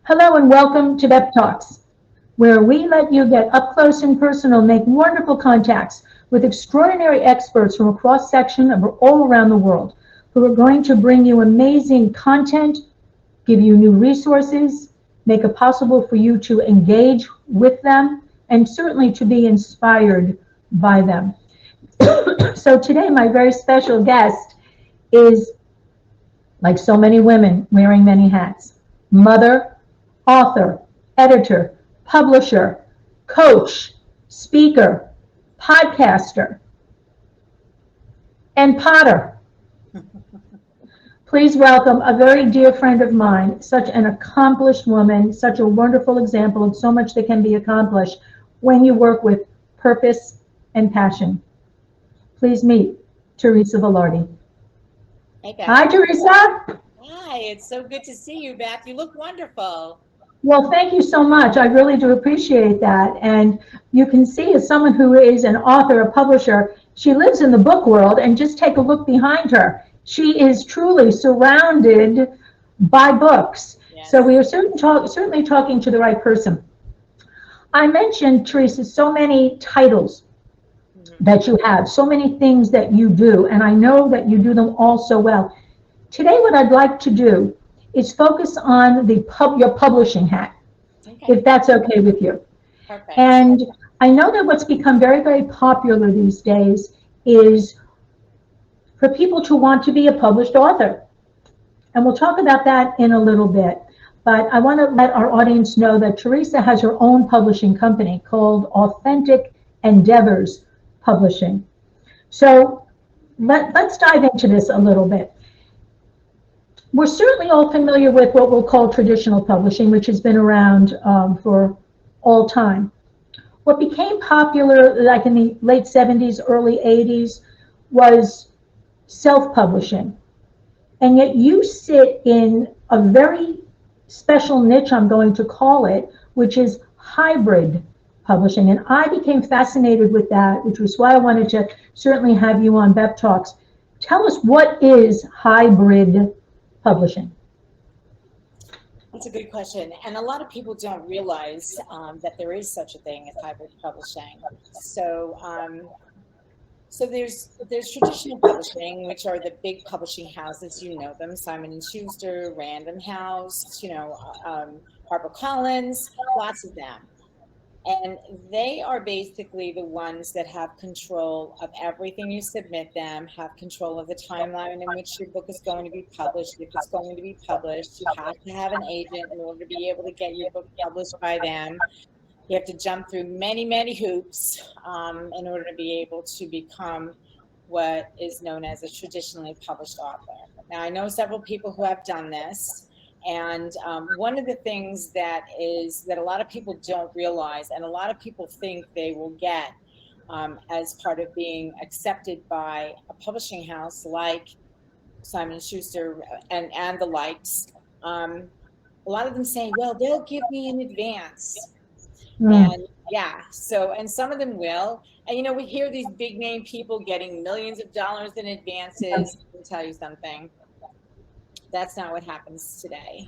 Hello and welcome to B.E.P. Talks, where we let you get up close and personal, make wonderful contacts with extraordinary experts from a cross section of all around the world who are going to bring you amazing content, give you new resources, make it possible for you to engage with them, and certainly to be inspired by them. So today, my very special guest is, like so many women, wearing many hats: mother, author, editor, publisher, coach, speaker, podcaster, and potter. Please welcome a very dear friend of mine, such an accomplished woman, such a wonderful example of so much that can be accomplished when you work with purpose and passion. Please meet Teresa Velardi. Hey, Beth. Hi, Teresa. Hi, it's so good to see you, Beth. You look wonderful. Well, thank you so much. I really do appreciate that. And you can see, as someone who is an author, a publisher, she lives in the book world, and just take a look behind her. She is truly surrounded by books. So Yes. we are certainly talking to the right person. I mentioned, Teresa, so many titles Mhm. that you have, so many things that you do, and I know that you do them all so well. Today, what I'd like to do is focus on your publishing hat, Okay, if that's okay with you. perfect. And I know that what's become very, very popular these days is for people to want to be a published author. And we'll talk about that in a little bit. But I want to let our audience know that Teresa has her own publishing company called Authentic Endeavors Publishing. So let's dive into this a little bit. We're certainly all familiar with what we'll call traditional publishing, which has been around for all time. What became popular, like in the late 70s, early 80s, was self-publishing. And yet you sit in a very special niche, I'm going to call it, which is hybrid publishing. And I became fascinated with that, which was why I wanted to certainly have you on B.E.P. Talks. Tell us, what is hybrid publishing? That's a good question. And a lot of people don't realize that there is such a thing as hybrid publishing. So there's traditional publishing, which are the big publishing houses, you know them, Simon and Schuster, Random House, HarperCollins, lots of them. And they are basically the ones that have control of everything you submit them, have control of the timeline in which your book is going to be published. If it's going to be published, you have to have an agent in order to be able to get your book published by them. You have to jump through many, many hoops in order to be able to become what is known as a traditionally published author. Now, I know several people who have done this. And one of the things that a lot of people don't realize, and a lot of people think they will get as part of being accepted by a publishing house like Simon and Schuster and the likes, a lot of them say, "Well, they'll give me in advance." Mm. And yeah, and some of them will. And we hear these big name people getting millions of dollars in advances. Let me tell you something. That's not what happens today.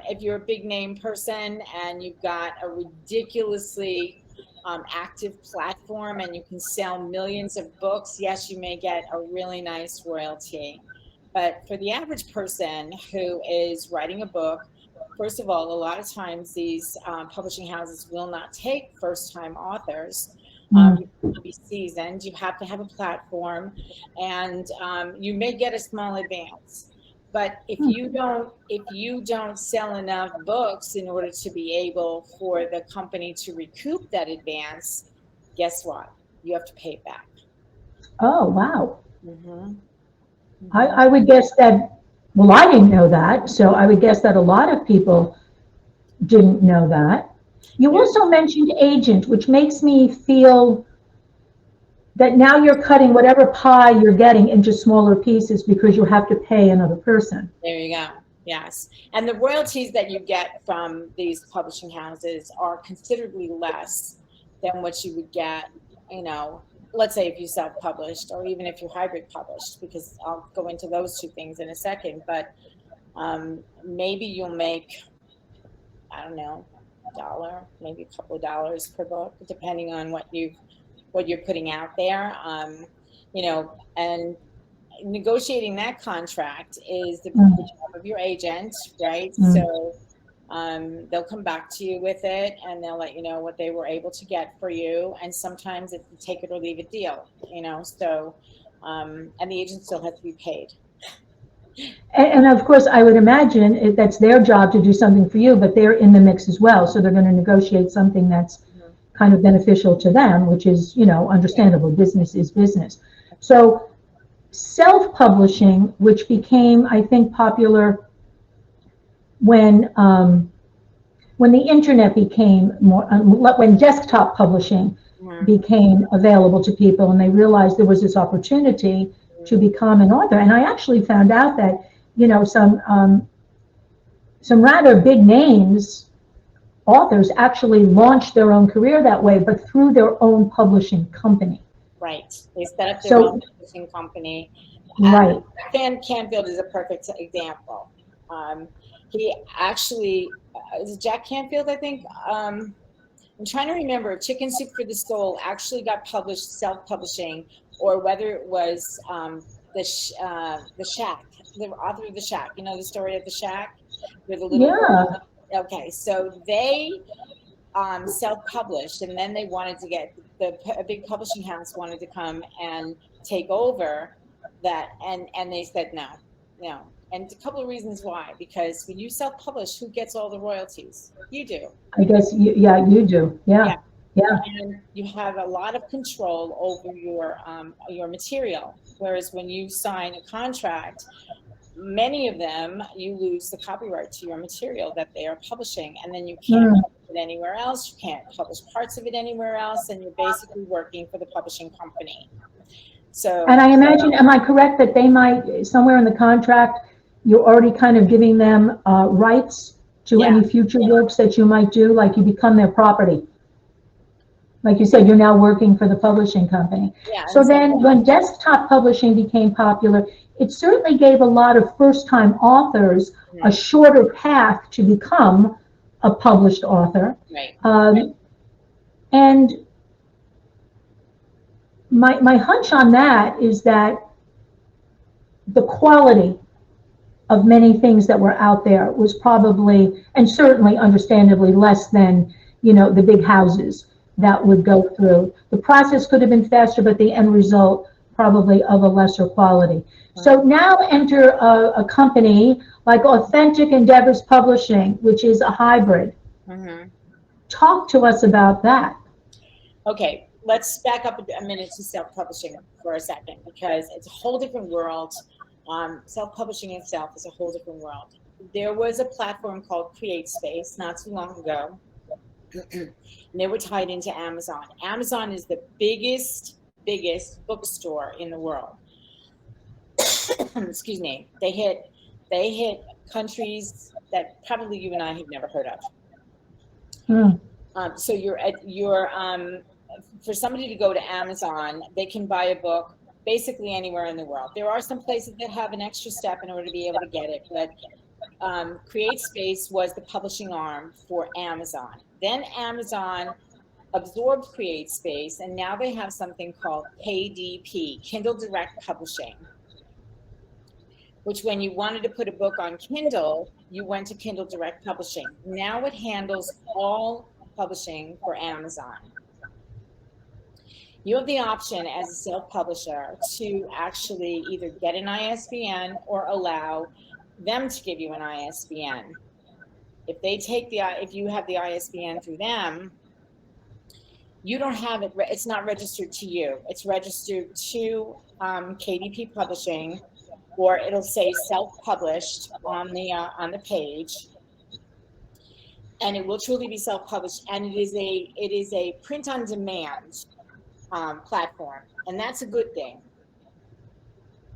If you're a big name person and you've got a ridiculously active platform and you can sell millions of books, yes, you may get a really nice royalty. But for the average person who is writing a book, first of all, a lot of times these publishing houses will not take first time authors. Mm. You have to be seasoned, you have to have a platform, and you may get a small advance. But if you don't sell enough books in order to be able for the company to recoup that advance, guess what? You have to pay it back. Oh, wow. Hmm. I, Hmm. I would guess that, well, I didn't know that, so I would guess that a lot of people didn't know that. You There, also mentioned agent, which makes me feel that now you're cutting whatever pie you're getting into smaller pieces because you have to pay another person. there you go. Yes. And the royalties that you get from these publishing houses are considerably less than what you would get, you know, let's say if you self-published or even if you hybrid published, because I'll go into those two things in a second. But maybe you'll make I don't know, dollar, maybe a couple of dollars per book, depending on what you're putting out there. And negotiating that contract is the Mm, job of your agent, right? mm. So they'll come back to you with it, and they'll let you know what they were able to get for you. And sometimes it's a take it or leave it deal, So, and the agent still has to be paid. And of course, I would imagine that's their job to do something for you, but they're in the mix as well. So they're going to negotiate something that's Mhm. kind of beneficial to them, which is, understandable. Business is business. So self-publishing, which became, I think, popular when when the internet became more, when desktop publishing Mhm. became available to people, and they realized there was this opportunity to become an author. And I actually found out that, some rather big names, authors, actually launched their own career that way, but through their own publishing company. Right. They set up their own So, publishing company. right. Fan Canfield is a perfect example. Um, he actually, is it Jack Canfield, I think? I'm trying to remember. Chicken Soup for the Soul actually got published self-publishing, or whether it was the Shack, the author of the Shack. You know the story of the Shack, with the little Yeah. girl. Okay, so they self-published, and then they wanted to get a big publishing house wanted to come and take over that, and they said no, no. And a couple of reasons why: because when you self-publish, who gets all the royalties? You do. I guess, yeah, you do. Yeah. Yeah. Yeah. And you have a lot of control over your material, whereas when you sign a contract, many of them, you lose the copyright to your material that they are publishing, and then you can't Mm. publish it anywhere else. You can't publish parts of it anywhere else, and you're basically working for the publishing company. And So I imagine, am I correct that they might, somewhere in the contract, you're already kind of giving them rights to yeah, any future works that you might do, like you become their property? Like you said, you're now working for the publishing company. yeah, So and so then when desktop publishing became popular, it certainly gave a lot of first-time authors a mhm, shorter path to become a published author. right, And my hunch on that is that the quality of many things that were out there was probably, and certainly understandably, less than, the big houses that would go through. The process could have been faster, but the end result probably of a lesser quality. So mhm, now enter a company like Authentic Endeavors Publishing, which is a hybrid. mhm. Talk to us about that. Okay, let's back up a minute to self-publishing for a second, because it's a whole different world. Self-publishing itself is a whole different world. There was a platform called CreateSpace not too long ago, and they were tied into Amazon. Amazon is the biggest bookstore in the world. Excuse me. They hit countries that probably you and I have never heard of. Hmm. So for somebody to go to Amazon, they can buy a book basically anywhere in the world. There are some places that have an extra step in order to be able to get it, but CreateSpace was the publishing arm for Amazon. Then Amazon absorbed CreateSpace, and now they have something called KDP, Kindle Direct Publishing, which when you wanted to put a book on Kindle, you went to Kindle Direct Publishing. Now it handles all publishing for Amazon. You have the option as a self-publisher to actually either get an ISBN or allow them to give you an ISBN. If you have the ISBN through them, you don't have it. It's not registered to you. It's registered to KDP Publishing, or it'll say self-published on the page, and it will truly be self-published. And it is a print-on-demand platform, and that's a good thing.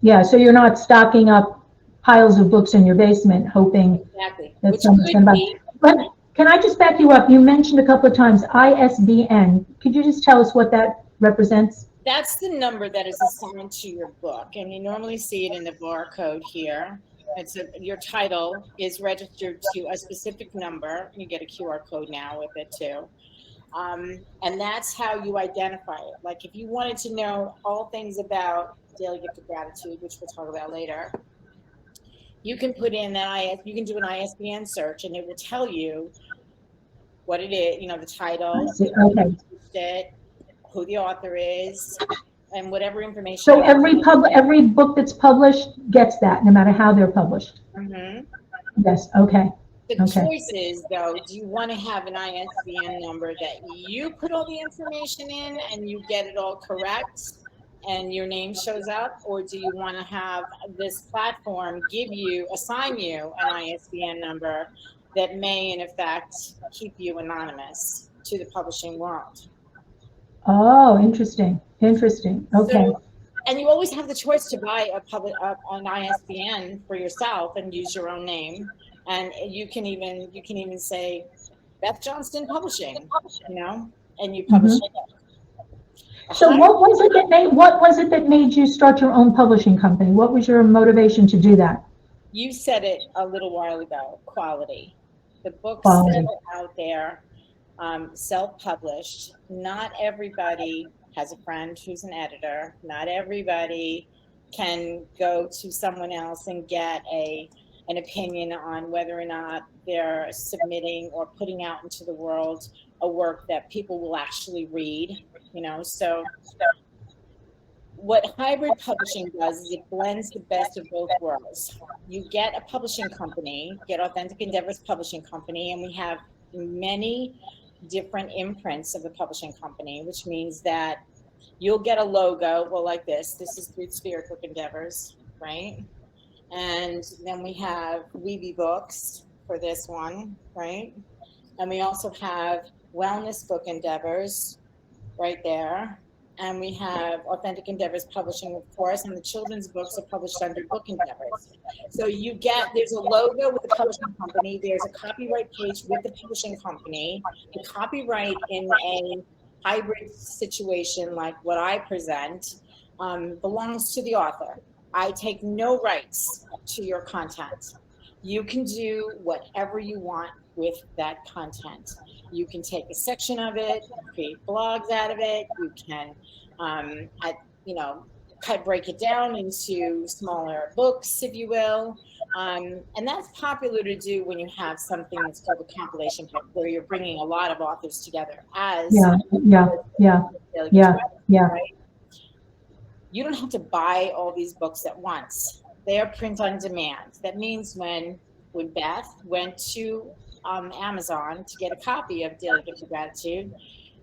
Yeah, so you're not stocking up piles of books in your basement hoping Exactly, that which someone's could going to buy. be. But can I just back you up? You mentioned a couple of times ISBN. Could you just tell us what that represents? That's the number that is assigned to your book, and you normally see it in the barcode here. Your title is registered to a specific number. You get a QR code now with it too. And that's how you identify it. Like if you wanted to know all things about daily gift of gratitude, which we'll talk about later, you can put in you can do an ISBN search and it will tell you what it is, the I title, see. Okay. who the author is, and whatever information. So every book that's published gets that, no matter how they're published. Mm-hmm. Yes. Okay. The Okay. choice is, though, do you want to have an ISBN number that you put all the information in and you get it all correct and your name shows up, or do you want to have this platform assign you an ISBN number that may, in effect, keep you anonymous to the publishing world? Oh, interesting. Interesting. Okay. So, and you always have the choice to buy an ISBN for yourself and use your own name. And you can even say Beth Johnston Publishing, and you publish it. So what was it that made you start your own publishing company? What was your motivation to do that? You said it a little while ago, quality. The books Quality. that are out there, self-published, not everybody has a friend who's an editor. Not everybody can go to someone else and get an opinion on whether or not they're submitting or putting out into the world a work that people will actually read, so what hybrid publishing does is it blends the best of both worlds. You get a publishing company, get Authentic Endeavors Publishing Company, and we have many different imprints of the publishing company, which means that you'll get a logo, well, like this is Through Spirit Book Endeavors, right? And then we have Weeby Books for this one, right? And we also have Wellness Book Endeavors right there. And we have Authentic Endeavors Publishing, of course, and the children's books are published under Book Endeavors. So there's a logo with the publishing company, there's a copyright page with the publishing company. The copyright in a hybrid situation like what I present belongs to the author. I take no rights to your content. You can do whatever you want with that content. You can take a section of it, create blogs out of it. You can, break it down into smaller books, if you will. And that's popular to do when you have something that's called a compilation book, where you're bringing a lot of authors together as right? You don't have to buy all these books at once. They are print on demand. That means when Beth went to Amazon to get a copy of Daily Gift of Gratitude,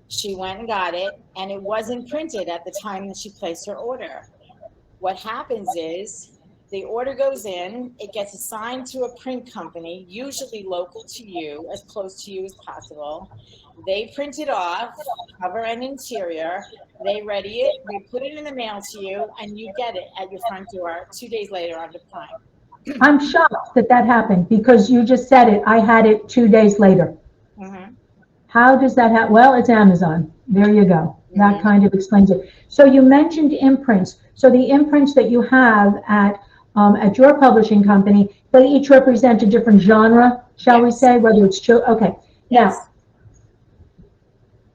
she went and got it, and it wasn't printed at the time that she placed her order. What happens is the order goes in, it gets assigned to a print company, usually local to you, as close to you as possible. They print it off, cover and interior, they ready it, they put it in the mail to you, and you get it at your front door 2 days later under Prime. I'm shocked that happened, because you just said it. I had it 2 days later. Mm-hmm. How does that happen? Well, it's Amazon. There you go. Mm-hmm. That kind of explains it. So you mentioned imprints. So the imprints that you have at your publishing company, they each represent a different genre, shall we say, whether it's okay. Yes.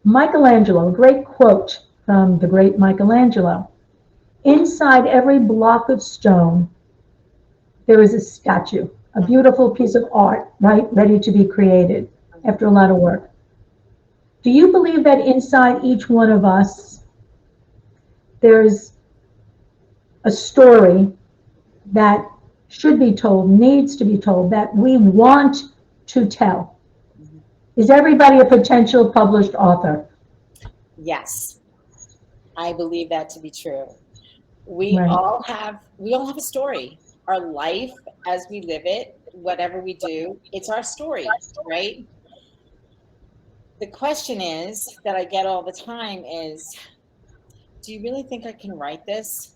Now, Michelangelo, a great quote from the great Michelangelo. Inside every block of stone, there is a statue, a beautiful piece of art, right, ready to be created after a lot of work. Do you believe that inside each one of us, there's a story that should be told, needs to be told, that we want to tell? Is everybody a potential published author? Yes, I believe that to be true. We all have a story. Our life as we live it, whatever we do, it's our story, right? The question is that I get all the time is, do you really think I can write this?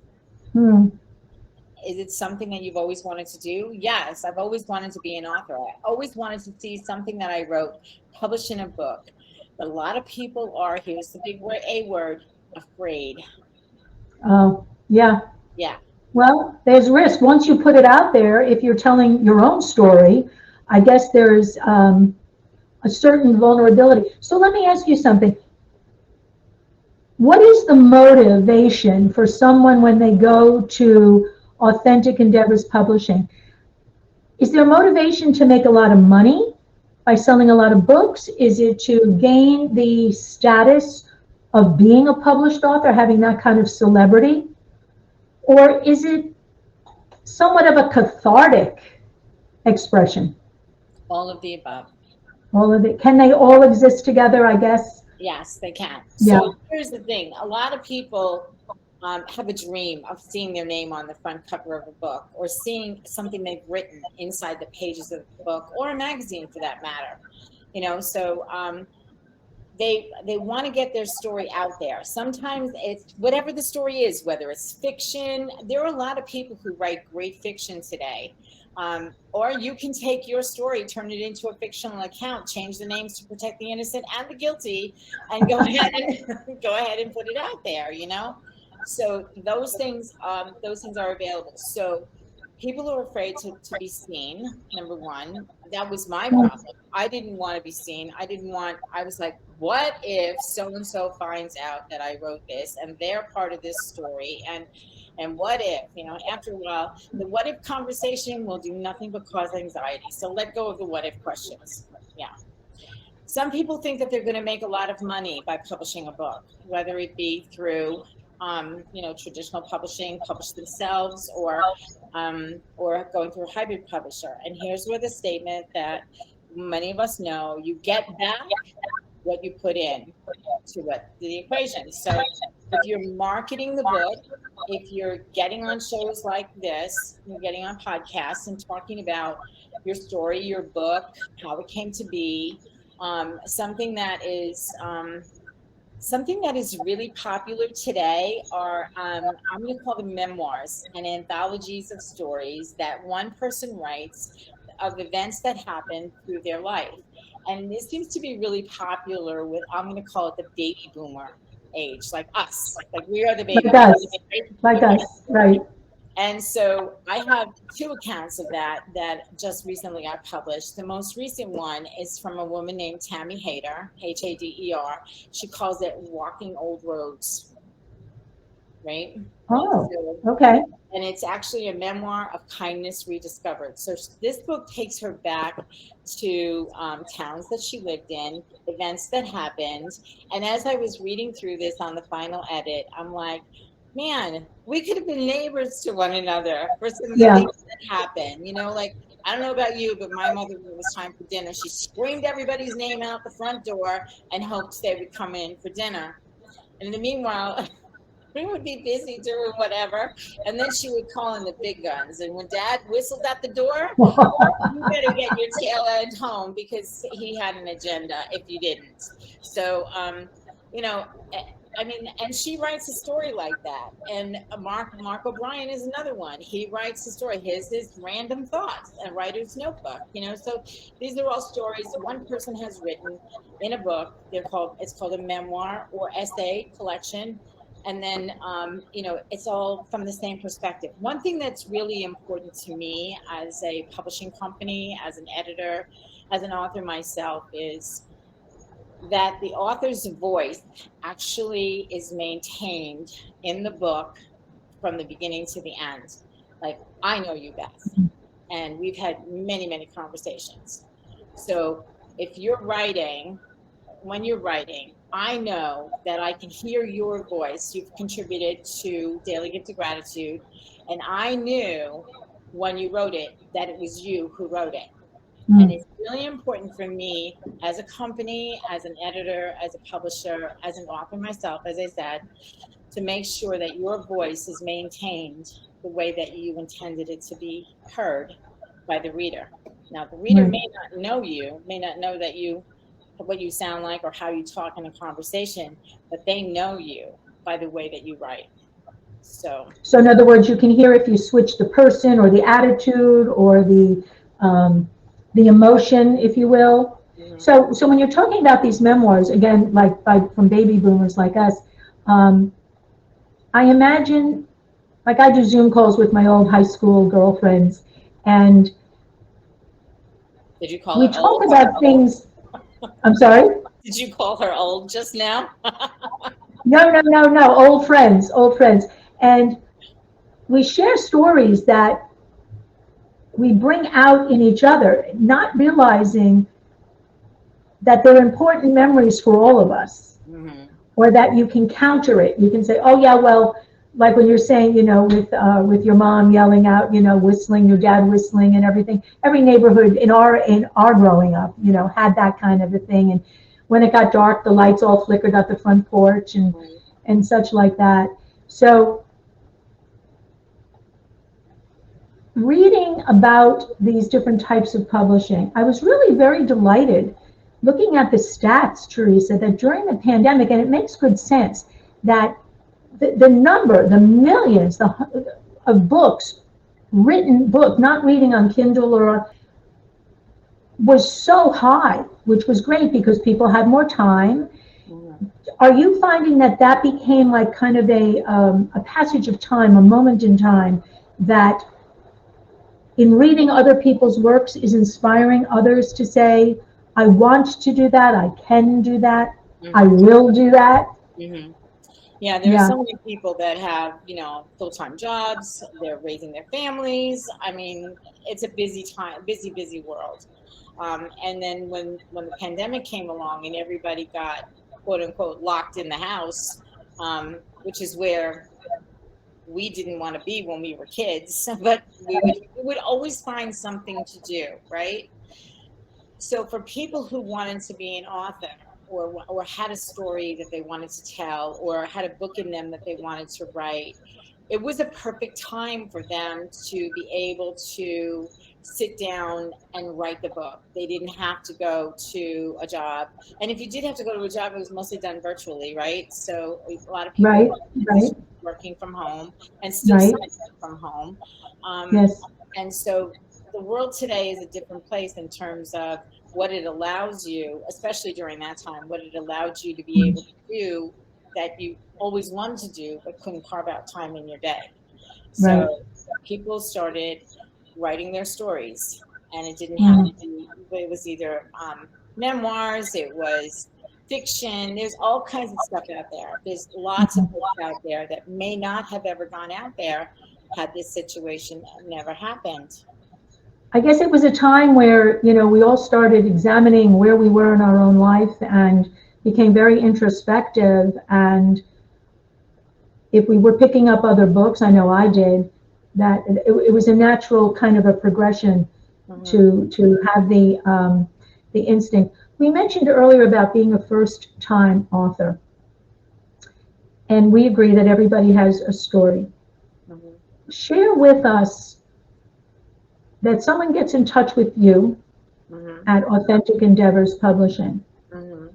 Is it something that you've always wanted to do? Yes, I've always wanted to be an author. I always wanted to see something that I wrote published in a book. But a lot of people are, here's the big word, afraid. Oh, yeah. Yeah. Well, there's risk. Once you put it out there, if you're telling your own story, I guess there's a certain vulnerability. So let me ask you something. What is the motivation for someone when they go to Authentic Endeavors Publishing? Is there motivation to make a lot of money by selling a lot of books? Is it to gain the status of being a published author, having that kind of celebrity? Or is it somewhat of a cathartic expression? All of the above. All of it. Can they all exist together, I guess? Yes, they can. Yeah. So here's the thing. A lot of people have a dream of seeing their name on the front cover of a book, or seeing something they've written inside the pages of the book, or a magazine for that matter. So they want to get their story out there. Sometimes it's whatever the story is, whether it's fiction. There are a lot of people who write great fiction today. Or you can take your story, turn it into a fictional account, change the names to protect the innocent and the guilty, and go ahead and put it out there. So those things are available. So people are afraid to be seen. Number one, that was my problem. I didn't want to be seen. I was like, what if so-and-so finds out that I wrote this and they're part of this story? And what if, after a while, the what if conversation will do nothing but cause anxiety. So let go of the what if questions. Yeah. Some people think that they're going to make a lot of money by publishing a book, whether it be through traditional publishing, publish themselves, or going through a hybrid publisher. And here's where the statement that many of us know: you get back what you put in to the equation. So if you're marketing the book, if you're getting on shows like this, you're getting on podcasts and talking about your story, your book, how it came to be, something that is really popular today are, I'm going to call them memoirs and anthologies of stories that one person writes of events that happened through their life. And this seems to be really popular with, I'm going to call it the baby boomer age, like us. Like we are the baby boomers. Like us, right. And so I have two accounts of that just recently I published. The most recent one is from a woman named Tammy Hader, Hader. She calls it Walking Old Roads, right? Oh, so, okay. And it's actually a memoir of kindness rediscovered. So this book takes her back to towns that she lived in, events that happened. And as I was reading through this on the final edit, I'm like, man, we could have been neighbors to one another for some of the things that happened. Like, I don't know about you, but my mother, when it was time for dinner, she screamed everybody's name out the front door and hoped they would come in for dinner. And in the meanwhile, we would be busy doing whatever, and then she would call in the big guns. And when Dad whistled at the door, you better get your tail end home, because he had an agenda if you didn't. So, and she writes a story like that. And Mark O'Brien is another one. He writes a story, his random thoughts, a writer's notebook. So these are all stories one person has written in a book. It's called a memoir or essay collection. And then, it's all from the same perspective. One thing that's really important to me as a publishing company, as an editor, as an author myself, is that the author's voice actually is maintained in the book from the beginning to the end. Like, I know you, Beth, and we've had many, many conversations. So if you're writing, when you're writing, I know that I can hear your voice. You've contributed to Daily Gift of Gratitude. And I knew when you wrote it that it was you who wrote it. And it's really important for me as a company, as an editor, as a publisher, as an author myself, as I said, to make sure that your voice is maintained the way that you intended it to be heard by the reader. Now, the reader may not know you, may not know that what you sound like or how you talk in a conversation, but they know you by the way that you write. So in other words, you can hear if you switch the person or the attitude or the emotion, if you will. Mm-hmm. So when you're talking about these memoirs, again, like from baby boomers like us, I imagine like I do Zoom calls with my old high school girlfriends, and Did you call we her talk old? about things. I'm sorry? Did you call her old just now? No, no, no, no, old friends, old friends. And we share stories that we bring out in each other, not realizing that they're important memories for all of us, or that you can counter it. You can say, oh yeah, well, like when you're saying, with your mom yelling out, whistling, your dad whistling and everything. Every neighborhood in our growing up, had that kind of a thing. And when it got dark, the lights all flickered at the front porch and such like that. So reading about these different types of publishing, I was really very delighted looking at the stats, Teresa, that during the pandemic, and it makes good sense, that the number, the millions of books, written book, not reading on Kindle was so high, which was great because people had more time. Are you finding that became like kind of a passage of time, a moment in time, that in reading other people's works is inspiring others to say, I want to do that, I can do that, I will do that? Yeah, there are Yeah, so many people that have, full-time jobs, they're raising their families. I mean, it's a busy time, busy world. And then when the pandemic came along and everybody got quote unquote locked in the house, which is where we didn't want to be when we were kids, but we would always find something to do, right? So for people who wanted to be an author, or had a story that they wanted to tell, or had a book in them that they wanted to write, it was a perfect time for them to be able to sit down and write the book. They didn't have to go to a job. And if you did have to go to a job, it was mostly done virtually, right? So a lot of people right, were in a right, position working from home and still right, studying from home. Um, yes, and so the world today is a different place in terms of what it allows you, especially during that time, what it allowed you to be able to do that you always wanted to do but couldn't carve out time in your day. right. So people started writing their stories, and it didn't have to be, it was either memoirs, it was fiction. There's all kinds of stuff out there. There's lots of books out there that may not have ever gone out there had this situation never happened. I guess it was a time where, we all started examining where we were in our own life and became very introspective. And if we were picking up other books, I know I did, that it was a natural kind of a progression to have the instinct. We mentioned earlier about being a first-time author, and we agree that everybody has a story. Share with us that someone gets in touch with you at Authentic Endeavors Publishing and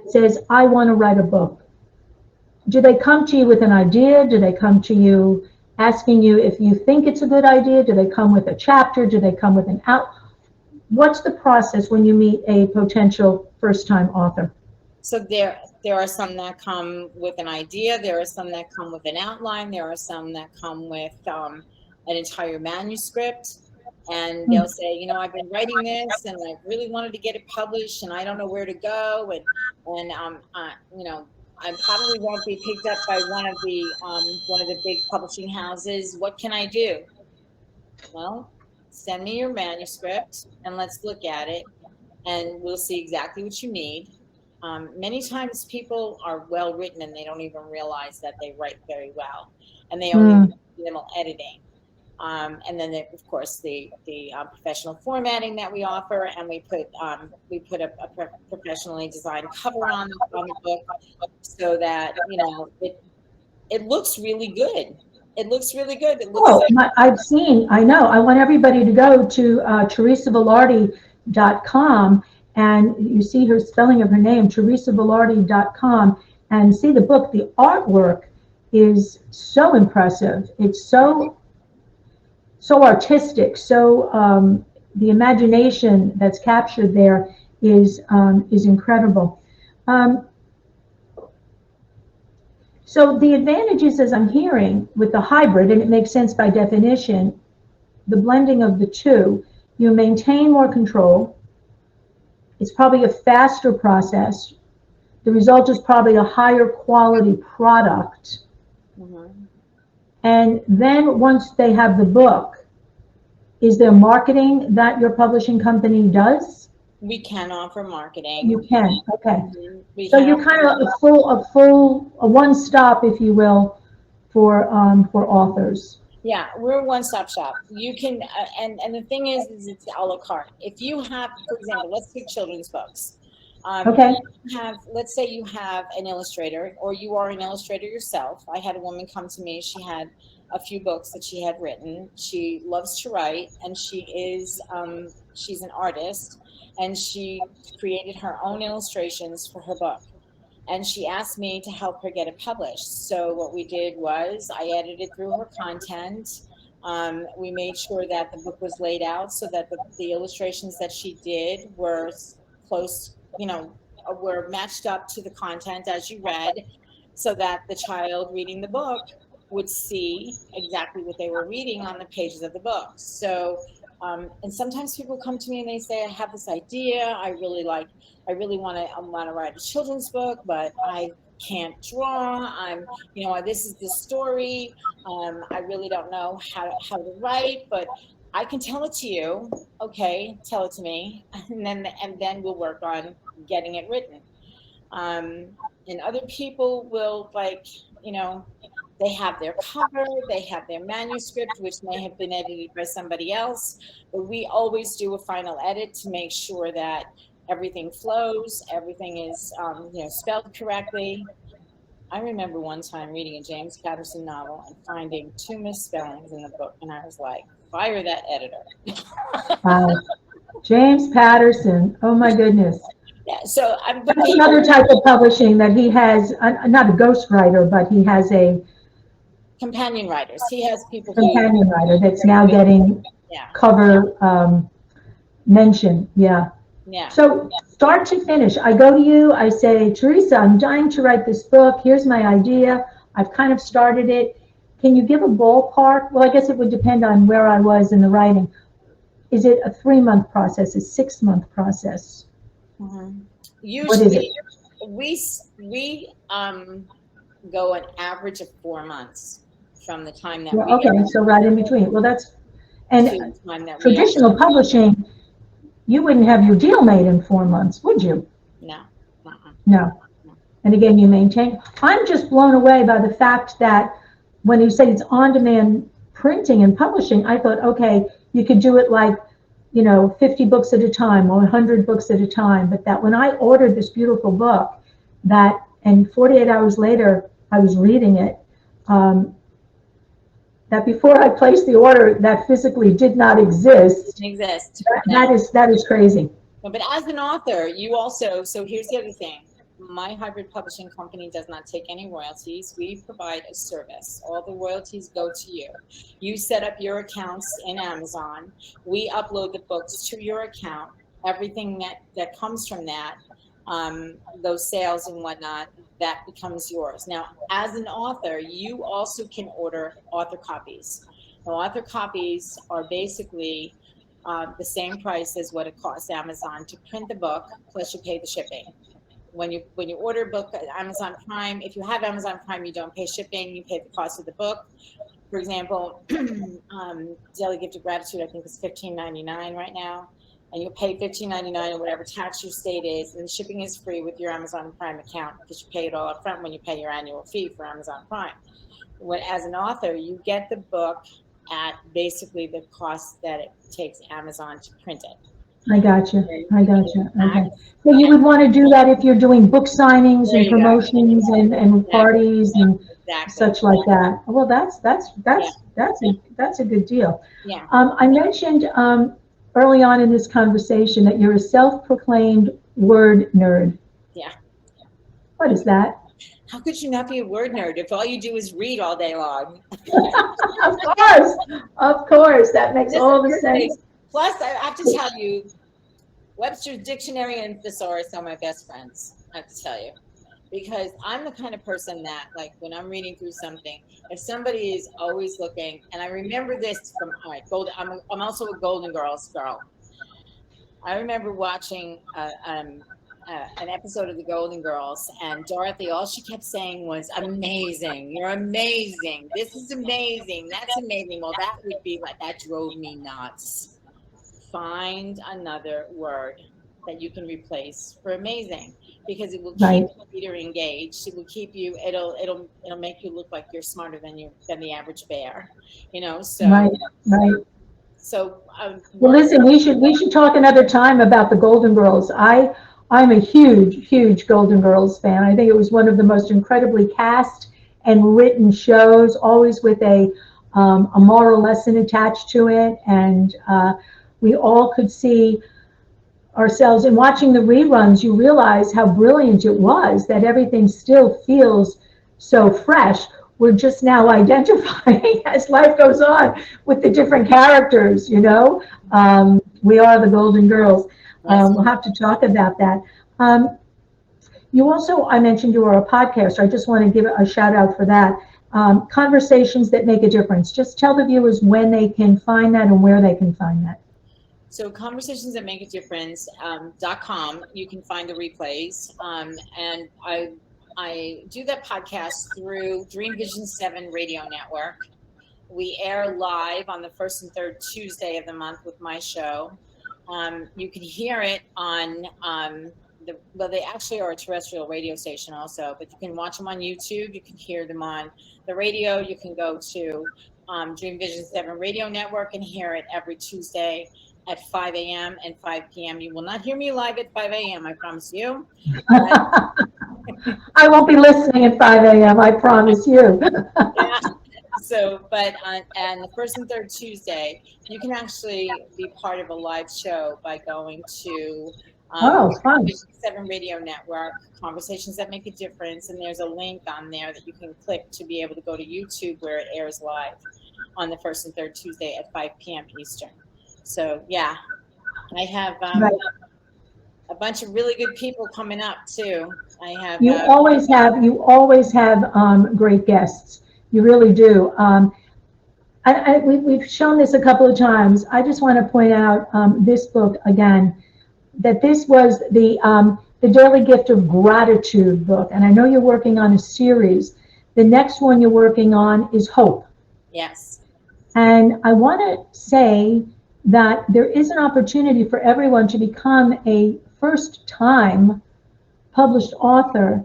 says, I want to write a book. Do they come to you with an idea? Do they come to you asking you if you think it's a good idea? Do they come with a chapter? Do they come with an out? What's the process when you meet a potential first-time author? So there are some that come with an idea. There are some that come with an outline. There are some that come with an entire manuscript, and they'll say, I've been writing this, and I really wanted to get it published, and I don't know where to go, and I probably won't be picked up by one of the big publishing houses. What can I do? Well, send me your manuscript, and let's look at it, and we'll see exactly what you need. Many times people are well written and they don't even realize that they write very well, and they only need minimal editing. And then, of course, the professional formatting that we offer, and we put a professionally designed cover on the book, so that it looks really good. It looks really good. It looks Oh, like I know. I want everybody to go to teresavelardi.com, and you see her spelling of her name, teresavelardi.com, and see the book. The artwork is so impressive. It's so artistic. The imagination that's captured there is incredible. Um, So the advantages, as I'm hearing, with the hybrid, and it makes sense by definition, the blending of the two, you maintain more control. It's probably a faster process. The result is probably a higher quality product. Mhm. And then once they have the book, is there marketing that your publishing company does? We can offer marketing. You can, okay. We So can you're kind of a one-stop, if you will, for authors. Yeah, we're a one-stop shop. You can, and the thing is it's a la carte. If you have, for example, let's take children's books. Okay, You have, let's say you have an illustrator, or you are an illustrator yourself. I had a woman come to me. She had a few books that she had written. She loves to write, and she's an artist, and she created her own illustrations for her book, and she asked me to help her get it published. So what we did was I edited through her content. We made sure that the book was laid out so that the illustrations that she did were close, were matched up to the content as you read, so that the child reading the book would see exactly what they were reading on the pages of the book. So, and sometimes people come to me and they say, I have this idea. I really want to write a children's book, but I can't draw. This is the story. I really don't know how to write, but I can tell it to you. Okay, tell it to me, and then we'll work on getting it written. And other people will they have their cover, they have their manuscript, which may have been edited by somebody else, but we always do a final edit to make sure that everything flows, everything is spelled correctly. I remember one time reading a James Patterson novel and finding 2 misspellings in the book, and I was like, fire that editor. wow. James Patterson, oh my goodness. Yeah, so That's another type of publishing that he has, not a ghostwriter, but he has a companion writers. He has people who, companion writer that's now getting yeah, cover mention. Yeah. yeah. So start to finish, I go to you, I say, Teresa, I'm dying to write this book. Here's my idea. I've kind of started it. Can you give a ballpark? Well, I guess it would depend on where I was in the writing. Is it a 3-month process, a 6-month process? Mm-hmm. What is it? We go an average of 4 months from the time that Well, we okay, so right in between. Well, that's, and to the time that we traditional publishing, you wouldn't have your deal made in 4 months, would you? no. No. And again, you maintain. I'm just blown away by the fact that when you say it's on-demand printing and publishing, I thought, okay, you could do it like, 50 books at a time or 100 books at a time. But that when I ordered this beautiful book, and 48 hours later, I was reading it, that before I placed the order, that physically did not exist. Didn't exist. That is crazy. But as an author, you also, so here's the other thing. My hybrid publishing company does not take any royalties. We provide a service. All the royalties go to you. You set up your accounts in Amazon. We upload the books to your account. Everything that comes from that, those sales and whatnot, that becomes yours. Now, as an author, you also can order author copies. Now, author copies are basically the same price as what it costs Amazon to print the book, plus you pay the shipping. When you order a book at Amazon Prime, if you have Amazon Prime, you don't pay shipping, you pay the cost of the book. For example, Daily Gift of Gratitude, I think is $15.99 right now, and you pay $15.99 or whatever tax your state is, and shipping is free with your Amazon Prime account because you pay it all up front when you pay your annual fee for Amazon Prime. As an author, you get the book at basically the cost that it takes Amazon to print it. I got you. Okay. So you would want to do that if you're doing book signings and promotions and parties and such like that. Well, that's a good deal. Yeah. I mentioned early on in this conversation that you're a self-proclaimed word nerd. Yeah. What is that? How could you not be a word nerd if all you do is read all day long? Of course, that makes all the sense. Plus, I have to tell you, Webster's Dictionary and Thesaurus are my best friends. I have to tell you. because I'm the kind of person that, like, when I'm reading through something, if somebody is always looking, and I remember this from, all right, I'm also a Golden Girls girl. I remember watching an episode of the Golden Girls, and Dorothy, all she kept saying was, "Amazing! You're amazing! This is amazing! That's amazing!" Well, that would be like, that drove me nuts. Find another word that you can replace for amazing, because it will keep Right, the reader engaged. It will keep you. It'll make you look like you're smarter than the average bear. right, right. Well, One of listen, we should talk another time about the Golden Girls. I'm a huge Golden Girls fan. I think it was one of the most incredibly cast and written shows, always with a moral lesson attached to it, and we all could see ourselves. And watching the reruns, you realize how brilliant it was. That everything still feels so fresh. We're just now identifying as life goes on with the different characters. We are the Golden Girls. yes, We'll have to talk about that. You also, I mentioned you are a podcaster. I just want to give a shout out for that. Conversations that make a difference. Just tell the viewers when they can find that and where they can find that. so conversations that make a difference .com, you can find the replays, and I do that podcast through Dream Vision 7 radio network. We air live on the first and third Tuesday of the month with my show. You can hear it on well, they actually are a terrestrial radio station also, but you can watch them on YouTube. You can hear them on the radio. You can go to Dream Vision 7 radio network and hear it every Tuesday at 5 a.m. and 5 p.m. You will not hear me live at 5 a.m., I promise you. I won't be listening at 5 a.m., I promise you. Yeah. But on the first and third Tuesday, you can actually be part of a live show by going to Oh, fun. 7 Radio Network, Conversations That Make a Difference, and there's a link on there that you can click to be able to go to YouTube where it airs live on the first and third Tuesday at 5 p.m. Eastern. So, yeah, I have Right. a bunch of really good people coming up too. I have You always have great guests. You really do. We've shown this a couple of times. I just want to point out this book again, that this was the Daily Gift of Gratitude book. And I know you're working on a series. The next one you're working on is Hope. yes. And I want to say that there is an opportunity for everyone to become a first-time published author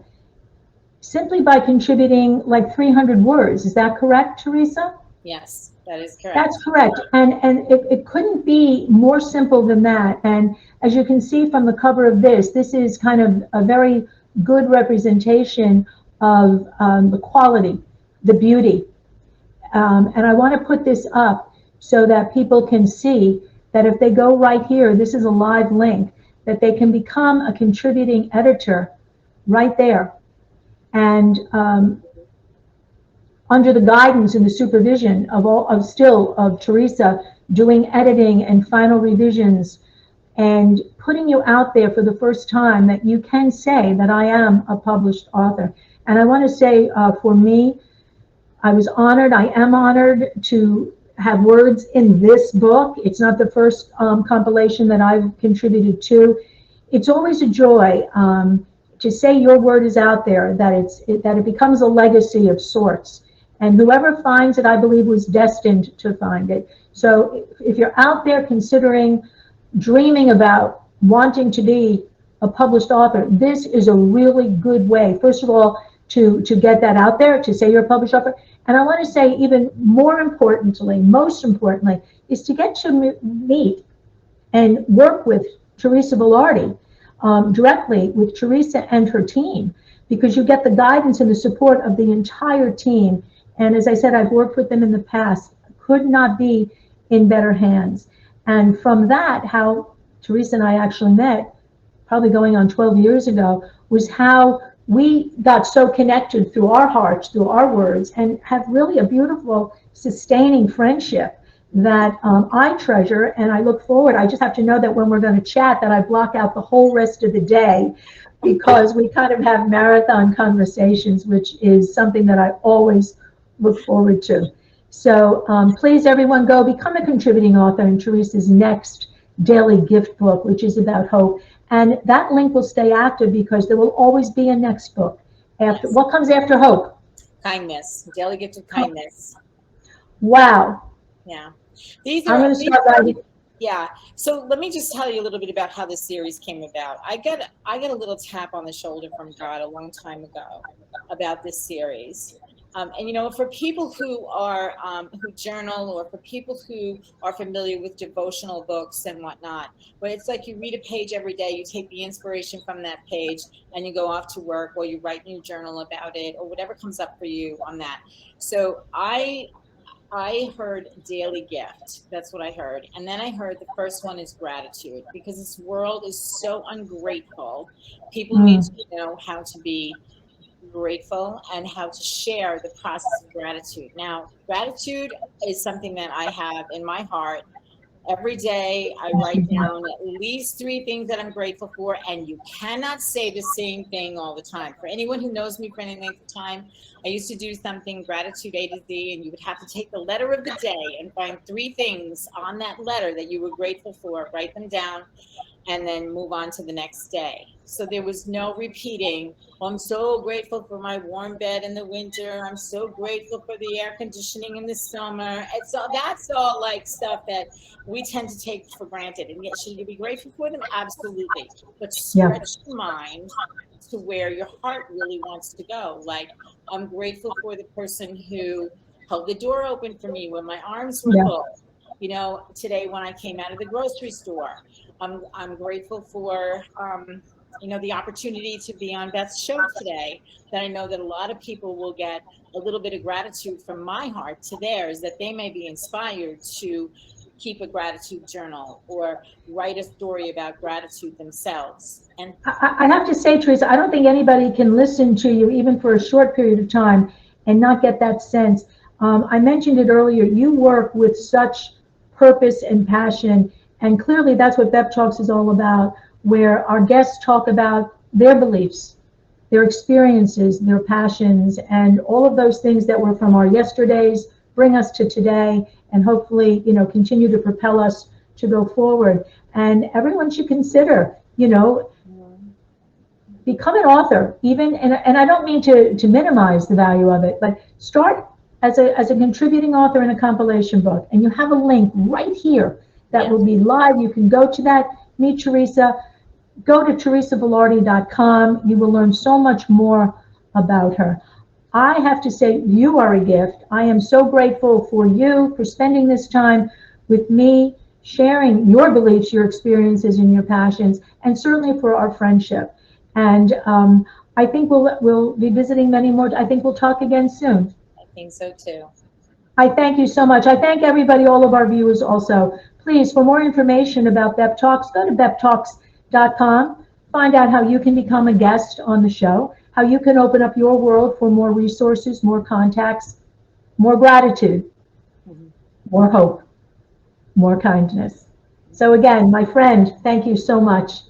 simply by contributing like 300 words. Is that correct, Teresa? Yes, that is correct. That's correct. And it couldn't be more simple than that. And as you can see from the cover of this is kind of a very good representation of the quality, the beauty. And I want to put this up so that people can see that if they go right here, this is a live link, that they can become a contributing editor right there. And under the guidance and the supervision of Teresa, doing editing and final revisions and putting you out there for the first time, that you can say that I am a published author. And I want to say for me, I am honored to have words in this book. It's not the first compilation that I've contributed to. It's always a joy to say your word is out there, that it becomes a legacy of sorts. And whoever finds it, I believe, was destined to find it. So if you're out there considering, dreaming about wanting to be a published author, this is a really good way, first of all, to get that out there, to say you're a published author. And I want to say, even more importantly, most importantly, is to get to meet and work with Teresa Velardi, directly with Teresa and her team, because you get the guidance and the support of the entire team. And as I said, I've worked with them in the past, could not be in better hands. And from that, how Teresa and I actually met, probably going on 12 years ago, was how we got so connected through our hearts, through our words, and have really a beautiful, sustaining friendship that I treasure, and I look forward. I just have to know that when we're going to chat, that I block out the whole rest of the day because we kind of have marathon conversations, which is something that I always look forward to. So please, everyone, go become a contributing author in Teresa's next daily gift book, which is about hope. And that link will stay active because there will always be a next book. After, Yes. what comes after hope? Kindness, daily gift of kindness. Wow. Yeah. These I'm are going to start writing. Yeah. So let me just tell you a little bit about how this series came about. I got a little tap on the shoulder from God a long time ago about this series. And you know, for people who are who journal, or for people who are familiar with devotional books and whatnot, but it's like you read a page every day, you take the inspiration from that page, and you go off to work, or you write in your journal about it, or whatever comes up for you on that. So I heard daily gift. That's what I heard. And then I heard the first one is gratitude, because this world is so ungrateful. People need Mm, to know how to be grateful and how to share the process of gratitude. Now, gratitude is something that I have in my heart. Every day, I yes, write you do. down at least 3 things that I'm grateful for, and you cannot say the same thing all the time. For anyone who knows me for any length of time, I used to do something gratitude A to Z, and you would have to take the letter of the day and find 3 things on that letter that you were grateful for, write them down, and then move on to the next day. So there was no repeating, "Oh, I'm so grateful for my warm bed in the winter. I'm so grateful for the air conditioning in the summer." It's all, that's all like stuff that we tend to take for granted. And yet, should you be grateful for them? Absolutely. But Yeah, stretch your mind to where your heart really wants to go. Like, I'm grateful for the person who held the door open for me when my arms were yeah, full. You know, today when I came out of the grocery store, I'm grateful for you know, the opportunity to be on Beth's show today. That I know that a lot of people will get a little bit of gratitude from my heart to theirs, that they may be inspired to keep a gratitude journal or write a story about gratitude themselves. And I have to say, Teresa, I don't think anybody can listen to you even for a short period of time and not get that sense. I mentioned it earlier. You work with such purpose and passion, and clearly that's what B.E.P Talks is all about, where our guests talk about their beliefs, their experiences, their passions, and all of those things that were from our yesterdays bring us to today, and hopefully, you know, continue to propel us to go forward. And everyone should consider, you know, become an author, even, and I don't mean to minimize the value of it, but start as a contributing author in a compilation book, and you have a link right here that yeah, will be live. You can go to that, meet Teresa, go to teresavelardi.com. You will learn so much more about her. I have to say, you are a gift. I am so grateful for you for spending this time with me, sharing your beliefs, your experiences, and your passions, and certainly for our friendship. And I think we'll be visiting many more. I think we'll talk again soon. I think so too. I thank you so much. I thank everybody, all of our viewers also. Please, for more information about B.E.P Talks, go to beptalks.com. Find out how you can become a guest on the show, how you can open up your world for more resources, more contacts, more gratitude, Mhm. more hope, more kindness. So again, my friend, thank you so much.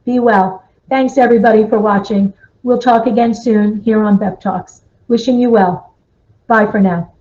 Be well. Thanks everybody for watching. We'll talk again soon here on B.E.P Talks. Wishing you well. Bye for now.